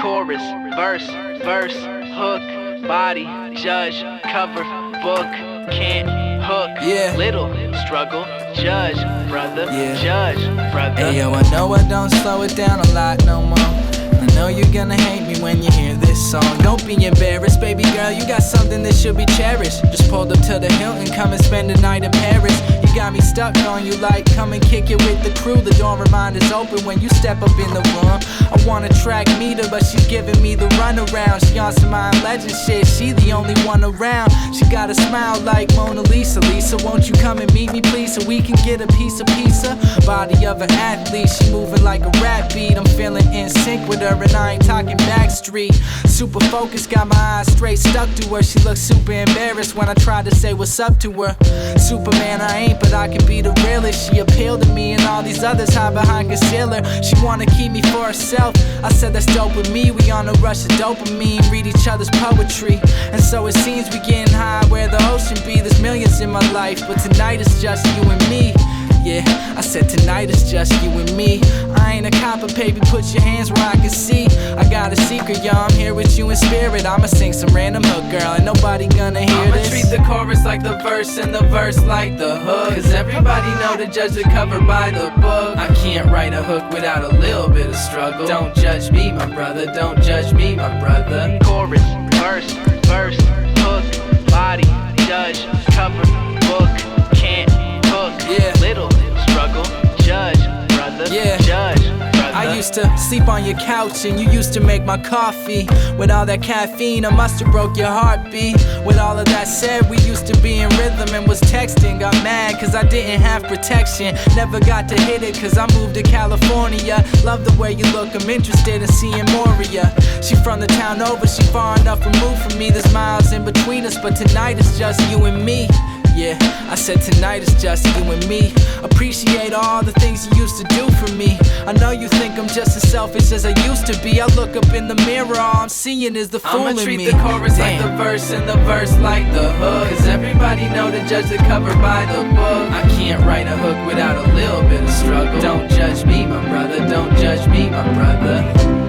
Chorus, verse, hook, body, judge, cover, book, can't, hook, little, struggle, judge, brother, judge, brother. Hey yo, I know I don't slow it down a lot no more. I know you're gonna hate me when you hear this song. Don't be embarrassed, baby girl, you got something that should be cherished. Just pulled up to the Hilton, come and spend the night in Paris. You got me stuck on you like, come and kick it with the crew. The door reminder's open when you step up in the room. I wanna track meet her, but she's giving me the runaround. She on some Iron Legend shit, she the only one around. She got a smile like Mona Lisa. Lisa, won't you come and meet me please, so we can get a piece of pizza? Body of an athlete, she moving like a rap beat. I'm feeling in sync with her and I ain't talking backstreet. Super focused, got my eyes straight stuck to her. She looks super embarrassed when I try to say what's up to her. Superman I ain't, but I can be the realest. She appealed to me and all these others hide behind concealer. She wanna keep me for herself, I said that's dope with me. We on a rush of dopamine, read each other's poetry. And so it seems we getting high where the ocean be. There's millions in my life, but tonight it's just you and me. Yeah, I said tonight it's just you and me. I ain't a copper, baby, put your hands where I can see. I got a secret, y'all, I'm here with you in spirit. I'ma sing some random hook, girl, and nobody gonna hear this. I'ma treat the chorus like the verse and the verse like the hook, cause everybody know to judge the cover by the book. I can't write a hook without a little bit of struggle. Don't judge me, my brother, don't judge me, my brother. Chorus, verse, hook, body, judge, cover, book, can't, hook, little, struggle, judge, brother, judge, brother. I used to sleep on your couch and you used to make my coffee. With all that caffeine, I must've broke your heartbeat. With all of that said, we used to be in rhythm and was texting. Got mad cause I didn't have protection. Never got to hit it cause I moved to California. Love the way you look, I'm interested in seeing more of ya. She from the town over, she far enough removed from me. There's miles in between us, but tonight it's just you and me. Yeah, I said tonight it's just you and me. Appreciate all the things you used to do for me. I know you think I'm just as selfish as I used to be. I look up in the mirror, all I'm seeing is the fool in me. I'ma treat the chorus like the verse and the verse like the hook, cause everybody know to judge the cover by the book. I can't write a hook without a little bit of struggle. Don't judge me, my brother, don't judge me, my brother.